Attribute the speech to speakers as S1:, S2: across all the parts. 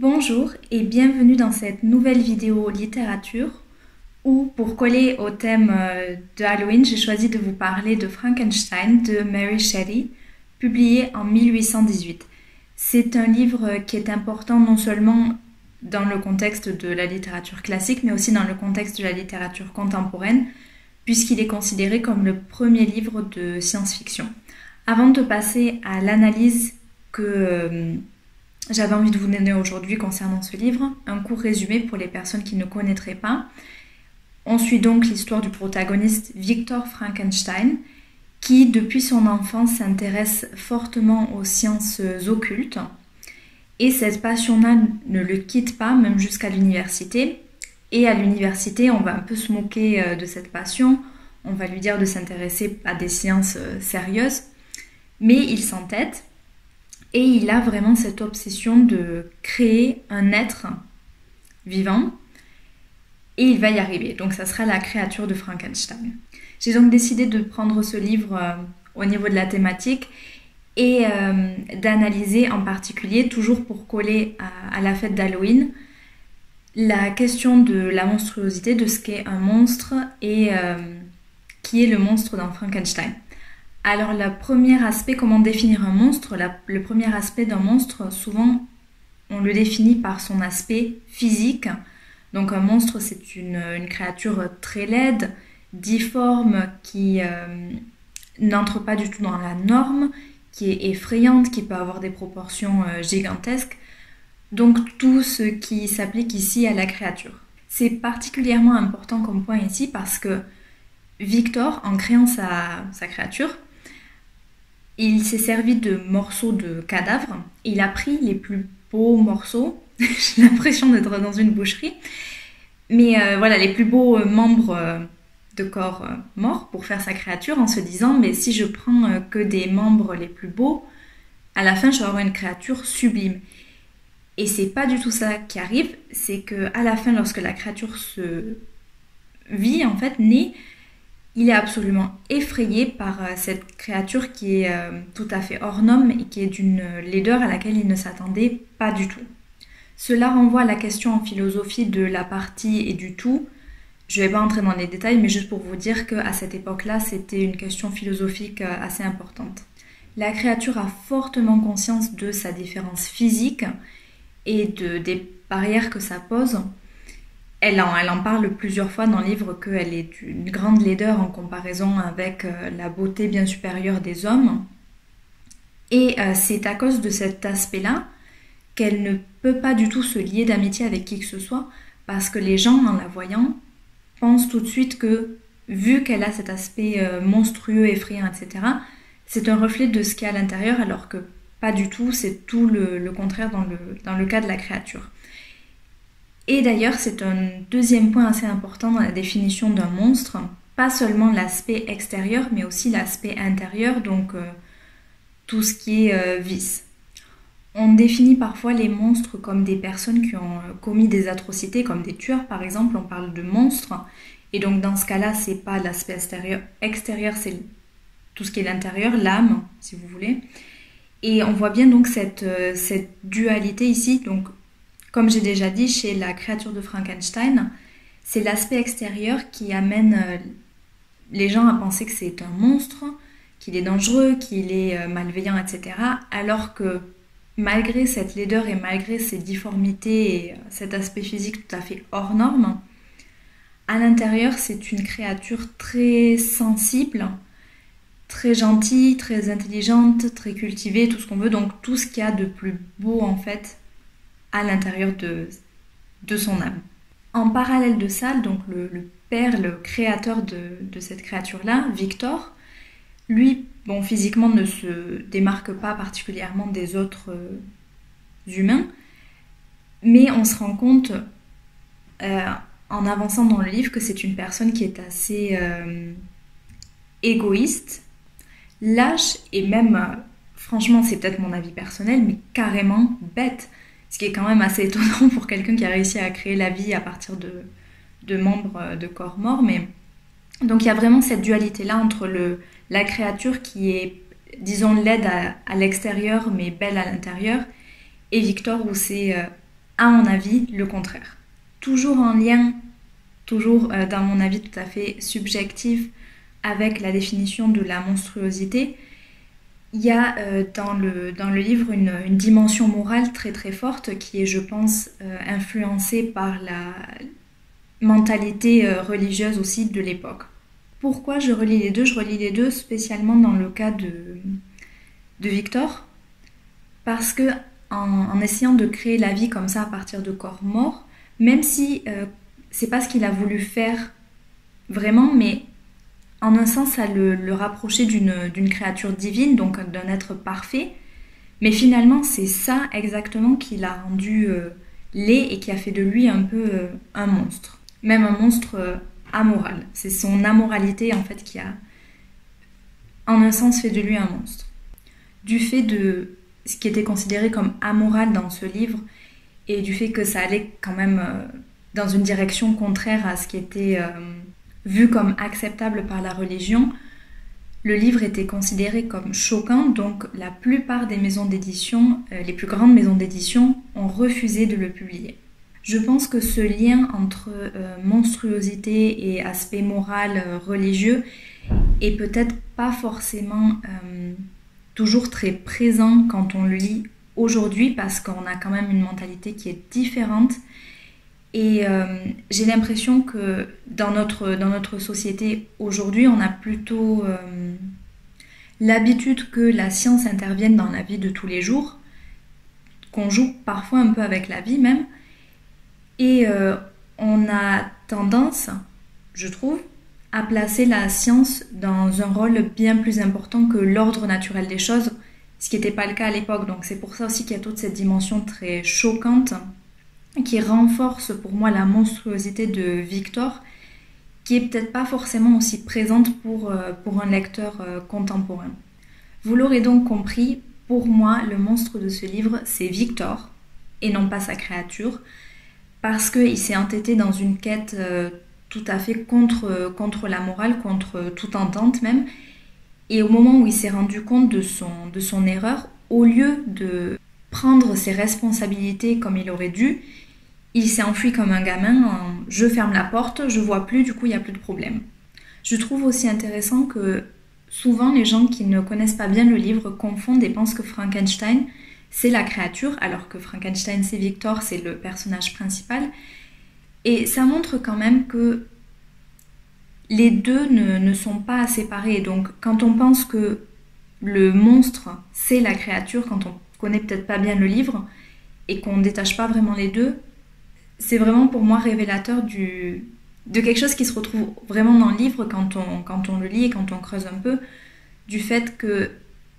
S1: Bonjour et bienvenue dans cette nouvelle vidéo littérature où, pour coller au thème de Halloween, j'ai choisi de vous parler de Frankenstein de Mary Shelley, publié en 1818. C'est un livre qui est important non seulement dans le contexte de la littérature classique, mais aussi dans le contexte de la littérature contemporaine, puisqu'il est considéré comme le premier livre de science-fiction. Avant de passer à l'analyse que j'avais envie de vous donner aujourd'hui concernant ce livre, un court résumé pour les personnes qui ne connaîtraient pas. On suit donc l'histoire du protagoniste Victor Frankenstein, qui depuis son enfance s'intéresse fortement aux sciences occultes. Et cette passion-là ne le quitte pas, même jusqu'à l'université. Et à l'université, on va un peu se moquer de cette passion, on va lui dire de s'intéresser à des sciences sérieuses, mais il s'entête. Et il a vraiment cette obsession de créer un être vivant et il va y arriver. Donc ça sera la créature de Frankenstein. J'ai donc décidé de prendre ce livre au niveau de la thématique et d'analyser en particulier, toujours pour coller à la fête d'Halloween, la question de la monstruosité, de ce qu'est un monstre et qui est le monstre dans Frankenstein. Alors, le premier aspect, comment définir un monstre? Le premier aspect d'un monstre, souvent, on le définit par son aspect physique. Donc, un monstre, c'est une créature très laide, difforme, qui n'entre pas du tout dans la norme, qui est effrayante, qui peut avoir des proportions gigantesques. Donc, tout ce qui s'applique ici à la créature. C'est particulièrement important comme point ici parce que Victor, en créant sa créature, il s'est servi de morceaux de cadavres. Il a pris les plus beaux morceaux. J'ai l'impression d'être dans une boucherie. Mais voilà, les plus beaux membres de corps morts pour faire sa créature en se disant mais si je prends que des membres les plus beaux, à la fin je vais avoir une créature sublime. Et c'est pas du tout ça qui arrive. C'est que à la fin, lorsque la créature se vit, en fait, naît, il est absolument effrayé par cette créature qui est tout à fait hors norme et qui est d'une laideur à laquelle il ne s'attendait pas du tout. Cela renvoie à la question en philosophie de la partie et du tout. Je ne vais pas entrer dans les détails, mais juste pour vous dire qu'à cette époque-là, c'était une question philosophique assez importante. La créature a fortement conscience de sa différence physique et des barrières que ça pose. Elle en parle plusieurs fois dans le livre qu'elle est une grande laideur en comparaison avec la beauté bien supérieure des hommes. Et c'est à cause de cet aspect-là qu'elle ne peut pas du tout se lier d'amitié avec qui que ce soit, parce que les gens, en la voyant, pensent tout de suite que, vu qu'elle a cet aspect monstrueux, effrayant, etc., c'est un reflet de ce qu'il y a à l'intérieur, alors que pas du tout, c'est tout le contraire dans le cas de la créature. Et d'ailleurs, c'est un deuxième point assez important dans la définition d'un monstre, pas seulement l'aspect extérieur, mais aussi l'aspect intérieur, donc tout ce qui est vice. On définit parfois les monstres comme des personnes qui ont commis des atrocités, comme des tueurs par exemple, on parle de monstres, et donc dans ce cas-là, c'est pas l'aspect extérieur, c'est tout ce qui est l'intérieur, l'âme, si vous voulez. Et on voit bien donc cette dualité ici, donc comme j'ai déjà dit, chez la créature de Frankenstein, c'est l'aspect extérieur qui amène les gens à penser que c'est un monstre, qu'il est dangereux, qu'il est malveillant, etc. Alors que malgré cette laideur et malgré ces difformités et cet aspect physique tout à fait hors norme, à l'intérieur, c'est une créature très sensible, très gentille, très intelligente, très cultivée, tout ce qu'on veut, donc tout ce qu'il y a de plus beau en fait à l'intérieur de son âme. En parallèle de ça, donc le père, le créateur de cette créature-là, Victor, lui, bon, physiquement ne se démarque pas particulièrement des autres humains, mais on se rend compte en avançant dans le livre que c'est une personne qui est assez égoïste, lâche et même, franchement, c'est peut-être mon avis personnel, mais carrément bête. Ce qui est quand même assez étonnant pour quelqu'un qui a réussi à créer la vie à partir de membres de corps morts. Mais donc il y a vraiment cette dualité-là entre la créature qui est, disons, laide à l'extérieur mais belle à l'intérieur, et Victor où c'est à mon avis, le contraire. Toujours en lien, toujours dans mon avis tout à fait subjectif avec la définition de la monstruosité, il y a dans le livre une dimension morale très très forte qui est, je pense, influencée par la mentalité religieuse aussi de l'époque. Pourquoi je relis les deux? Je relis les deux spécialement dans le cas de Victor, parce que en essayant de créer la vie comme ça à partir de corps morts, même si c'est pas ce qu'il a voulu faire vraiment, mais en un sens ça le rapprochait d'une créature divine, donc d'un être parfait, mais finalement c'est ça exactement qui l'a rendu laid et qui a fait de lui un peu un monstre, même un monstre amoral. C'est son amoralité en fait qui a en un sens fait de lui un monstre. Du fait de ce qui était considéré comme amoral dans ce livre et du fait que ça allait quand même dans une direction contraire à ce qui était vu comme acceptable par la religion, le livre était considéré comme choquant, donc la plupart des maisons d'édition, les plus grandes maisons d'édition, ont refusé de le publier. Je pense que ce lien entre monstruosité et aspect moral religieux est peut-être pas forcément toujours très présent quand on le lit aujourd'hui, parce qu'on a quand même une mentalité qui est différente. Et j'ai l'impression que dans notre société aujourd'hui, on a plutôt l'habitude que la science intervienne dans la vie de tous les jours, qu'on joue parfois un peu avec la vie même. Et on a tendance, je trouve, à placer la science dans un rôle bien plus important que l'ordre naturel des choses, ce qui n'était pas le cas à l'époque. Donc c'est pour ça aussi qu'il y a toute cette dimension très choquante qui renforce pour moi la monstruosité de Victor, qui est peut-être pas forcément aussi présente pour un lecteur contemporain. Vous l'aurez donc compris, pour moi, le monstre de ce livre, c'est Victor, et non pas sa créature, parce qu'il s'est entêté dans une quête tout à fait contre la morale, contre toute entente même, et au moment où il s'est rendu compte de son erreur, au lieu de prendre ses responsabilités comme il aurait dû, il s'est enfui comme un gamin en « je ferme la porte, je vois plus, du coup il n'y a plus de problème ». Je trouve aussi intéressant que souvent les gens qui ne connaissent pas bien le livre confondent et pensent que Frankenstein c'est la créature, alors que Frankenstein c'est Victor, c'est le personnage principal. Et ça montre quand même que les deux ne sont pas séparés. Donc quand on pense que le monstre c'est la créature, quand on connaît peut-être pas bien le livre et qu'on ne détache pas vraiment les deux, c'est vraiment pour moi révélateur de quelque chose qui se retrouve vraiment dans le livre quand on le lit et quand on creuse un peu, du fait que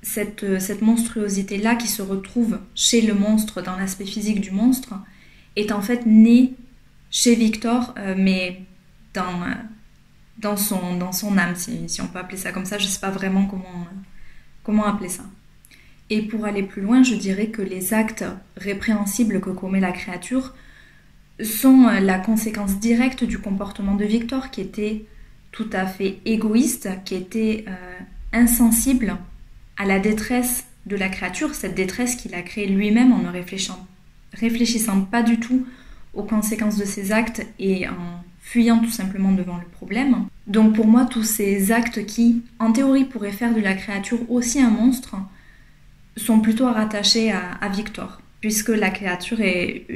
S1: cette monstruosité-là qui se retrouve chez le monstre, dans l'aspect physique du monstre, est en fait née chez Victor, mais dans son âme, si on peut appeler ça comme ça. Je ne sais pas vraiment comment appeler ça. Et pour aller plus loin, je dirais que les actes répréhensibles que commet la créature sont la conséquence directe du comportement de Victor, qui était tout à fait égoïste, qui était insensible à la détresse de la créature, cette détresse qu'il a créée lui-même en ne réfléchissant pas du tout aux conséquences de ses actes et en fuyant tout simplement devant le problème. Donc pour moi, tous ces actes qui, en théorie, pourraient faire de la créature aussi un monstre, sont plutôt rattachés à Victor, puisque la créature est,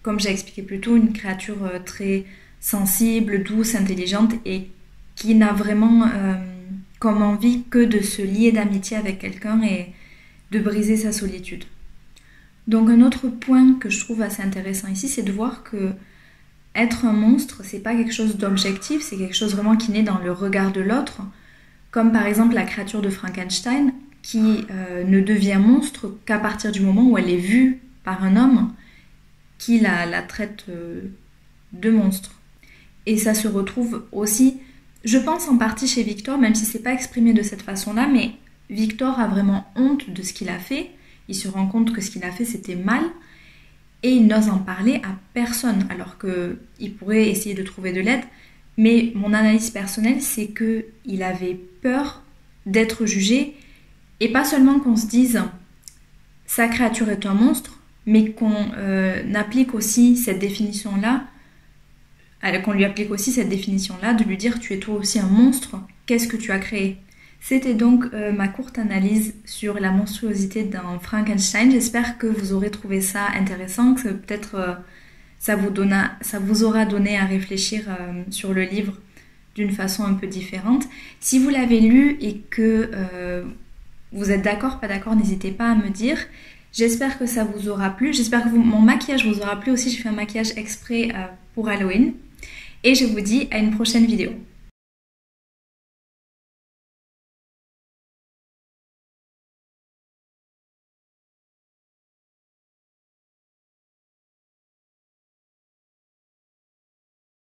S1: comme j'ai expliqué plus tôt, une créature très sensible, douce, intelligente et qui n'a vraiment comme envie que de se lier d'amitié avec quelqu'un et de briser sa solitude. Donc un autre point que je trouve assez intéressant ici, c'est de voir que être un monstre, c'est pas quelque chose d'objectif, c'est quelque chose vraiment qui naît dans le regard de l'autre, comme par exemple la créature de Frankenstein, qui ne devient monstre qu'à partir du moment où elle est vue par un homme qui la traite de monstre. Et ça se retrouve aussi, je pense en partie chez Victor, même si c'est pas exprimé de cette façon-là, mais Victor a vraiment honte de ce qu'il a fait. Il se rend compte que ce qu'il a fait c'était mal et il n'ose en parler à personne, alors qu'il pourrait essayer de trouver de l'aide. Mais mon analyse personnelle, c'est qu'il avait peur d'être jugé, et pas seulement qu'on se dise sa créature est un monstre, mais qu'on applique aussi cette définition-là, qu'on lui applique aussi cette définition-là, de lui dire tu es toi aussi un monstre, qu'est-ce que tu as créé? C'était donc ma courte analyse sur la monstruosité dans Frankenstein. J'espère que vous aurez trouvé ça intéressant, que peut-être ça vous aura donné à réfléchir sur le livre d'une façon un peu différente. Si vous l'avez lu et que vous êtes d'accord, pas d'accord, n'hésitez pas à me dire. J'espère que ça vous aura plu. J'espère que mon maquillage vous aura plu aussi. J'ai fait un maquillage exprès pour Halloween. Et je vous dis à une prochaine vidéo.